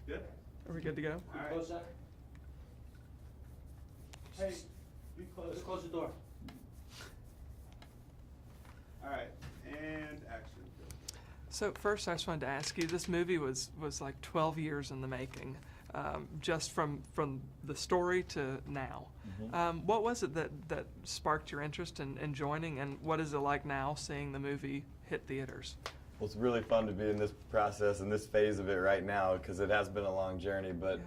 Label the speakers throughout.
Speaker 1: Good.
Speaker 2: Are we good to go?
Speaker 1: All right.
Speaker 3: Close that.
Speaker 1: Hey, be close.
Speaker 3: Let's close the door.
Speaker 1: All right, and action.
Speaker 2: So first, I just wanted to ask you. This movie was like 12 years in the making, just from the story to now.
Speaker 4: Mm-hmm.
Speaker 2: What was it that sparked your interest in joining, and what is it like now seeing the movie hit theaters?
Speaker 4: Well, it's really fun to be in this process and this phase of it right now because it has been a long journey. But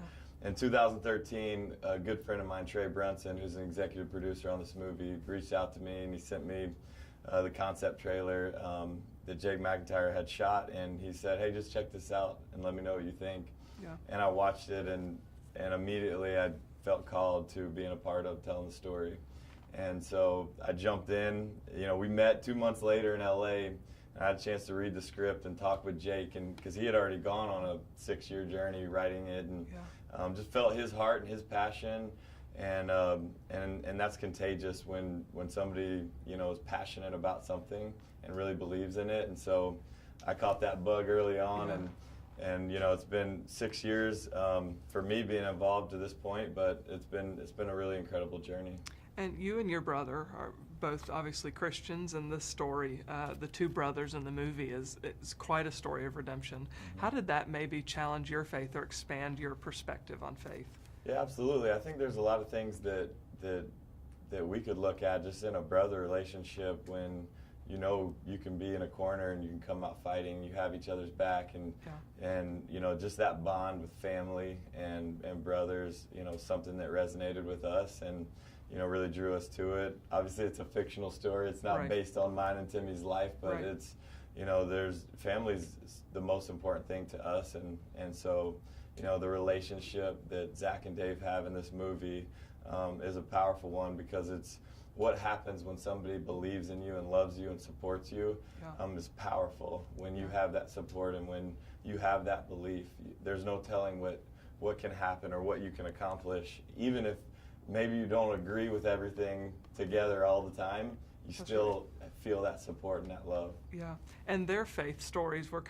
Speaker 4: in 2013, a good friend of mine, Trey Brunson, who's an executive producer on this movie, reached out to me and he sent me the concept trailer that Jake McIntyre had shot, and he said, "Hey, just check this out and let me know what you think."
Speaker 2: Yeah.
Speaker 4: And I watched it, and immediately I felt called to being a part of telling the story. And so I jumped in. You know, we met 2 months later in LA. I had a chance to read the script and talk with Jake, and because he had already gone on a 6-year journey writing it, and just felt his heart and his passion, and that's contagious when somebody is passionate about something and really believes in it. And so I caught that bug early on, and it's been 6 years for me being involved to this point, but it's been a really incredible journey.
Speaker 2: And you and your brother are both obviously Christians, and this story, the two brothers in the movie, is quite a story of redemption. Mm-hmm. How did that maybe challenge your faith or expand your perspective on faith?
Speaker 4: Yeah, absolutely. I think there's a lot of things that we could look at just in a brother relationship when you can be in a corner and you can come out fighting, you have each other's back, and just that bond with family and brothers, something that resonated with us and really drew us to it. Obviously, it's a fictional story. It's not based on mine and Timmy's life, but it's, there's family's the most important thing to us, and so, the relationship that Zach and Dave have in this movie is a powerful one because it's what happens when somebody believes in you and loves you and supports you is powerful. When you have that support and when you have that belief, there's no telling what can happen or what you can accomplish, even if maybe you don't agree with everything together all the time, you still feel that support and that love.
Speaker 2: Yeah, and their faith stories were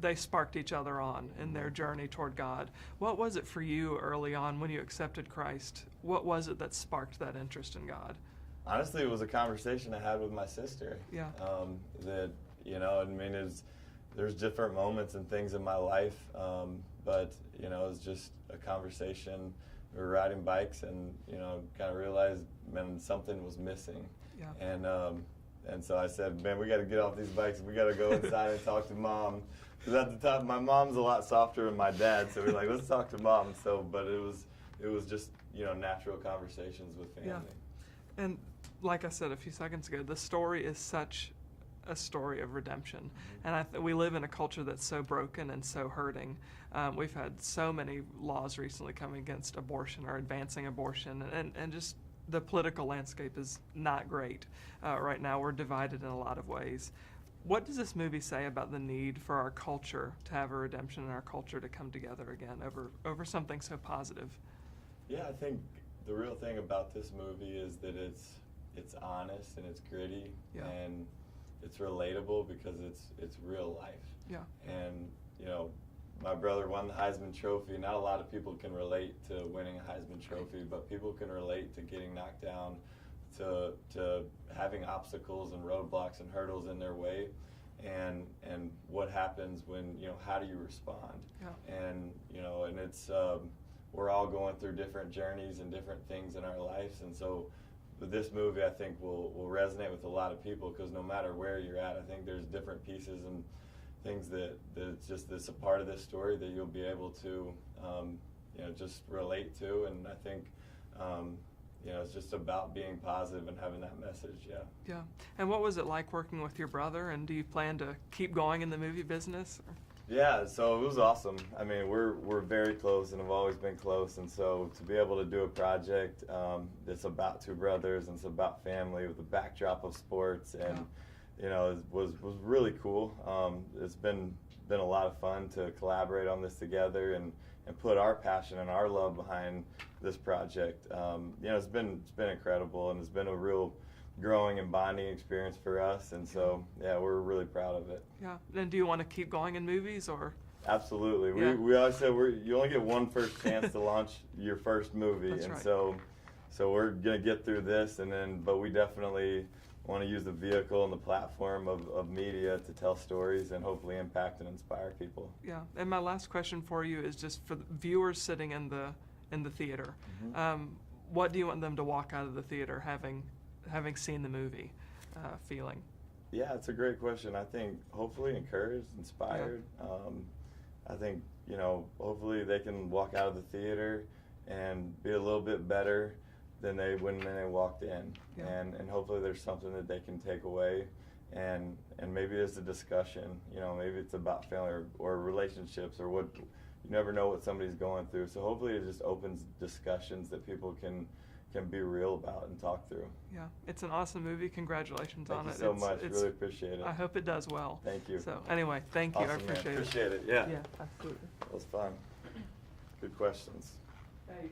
Speaker 2: they sparked each other on in their journey toward God. What was it for you early on when you accepted Christ? What was it that sparked that interest in God?
Speaker 4: Honestly, it was a conversation I had with my sister.
Speaker 2: Yeah.
Speaker 4: There's different moments and things in my life, but it was just a conversation. We were riding bikes, and kind of realized, man, something was missing.
Speaker 2: Yeah.
Speaker 4: And so I said, man, we got to get off these bikes. We got to go inside and talk to Mom. Because at the time, my mom's a lot softer than my dad, so we're like, let's talk to Mom. So, but it was just natural conversations with family.
Speaker 2: Yeah. And like I said a few seconds ago, the story is such a story of redemption. And we live in a culture that's so broken and so hurting. We've had so many laws recently coming against abortion or advancing abortion, and just the political landscape is not great. Right now we're divided in a lot of ways. What does this movie say about the need for our culture to have a redemption and our culture to come together again over something so positive?
Speaker 4: Yeah, I think the real thing about this movie is that it's honest and it's gritty and it's relatable because it's real life.
Speaker 2: Yeah.
Speaker 4: And my brother won the Heisman Trophy. Not a lot of people can relate to winning a Heisman Trophy, but people can relate to getting knocked down, to having obstacles and roadblocks and hurdles in their way, and what happens when how do you respond?
Speaker 2: Yeah.
Speaker 4: And and it's we're all going through different journeys and different things in our lives, and so this movie I think will resonate with a lot of people because no matter where you're at, I think there's different pieces and things that it's a part of this story that you'll be able to just relate to, and I think it's just about being positive and having that message.
Speaker 2: Yeah. And what was it like working with your brother, and do you plan to keep going in the movie business?
Speaker 4: Yeah, so it was awesome. I mean, we're very close and have always been close, and so to be able to do a project that's about two brothers and it's about family with the backdrop of sports and it was really cool. It's been a lot of fun to collaborate on this together and put our passion and our love behind this project. It's been incredible, and it's been a real growing and bonding experience for us, and so we're really proud of it.
Speaker 2: Yeah. And do you want to keep going in movies, or?
Speaker 4: Absolutely.
Speaker 2: Yeah.
Speaker 4: We always said you only get one first chance to launch your first movie,
Speaker 2: That's
Speaker 4: and
Speaker 2: right.
Speaker 4: so we're gonna get through this, but we definitely want to use the vehicle and the platform of media to tell stories and hopefully impact and inspire people.
Speaker 2: Yeah, and my last question for you is just for the viewers sitting in the theater.
Speaker 4: Mm-hmm.
Speaker 2: What do you want them to walk out of the theater having seen the movie, feeling?
Speaker 4: Yeah, it's a great question. I think hopefully encouraged, inspired. I think, hopefully they can walk out of the theater and be a little bit better than when they walked in.
Speaker 2: Yeah.
Speaker 4: And hopefully there's something that they can take away, and maybe it's a discussion, maybe it's about family or relationships or what, you never know what somebody's going through. So hopefully it just opens discussions that people can be real about and talk through.
Speaker 2: Yeah, it's an awesome movie. Congratulations on it.
Speaker 4: Thank you so much. Really appreciate it.
Speaker 2: I hope it does well.
Speaker 4: Thank you.
Speaker 2: So anyway, thank you.
Speaker 4: Awesome,
Speaker 2: I appreciate
Speaker 4: man.
Speaker 2: it.
Speaker 4: Appreciate it. Yeah.
Speaker 2: Yeah, absolutely.
Speaker 4: It was fun. Good questions.
Speaker 2: Hey.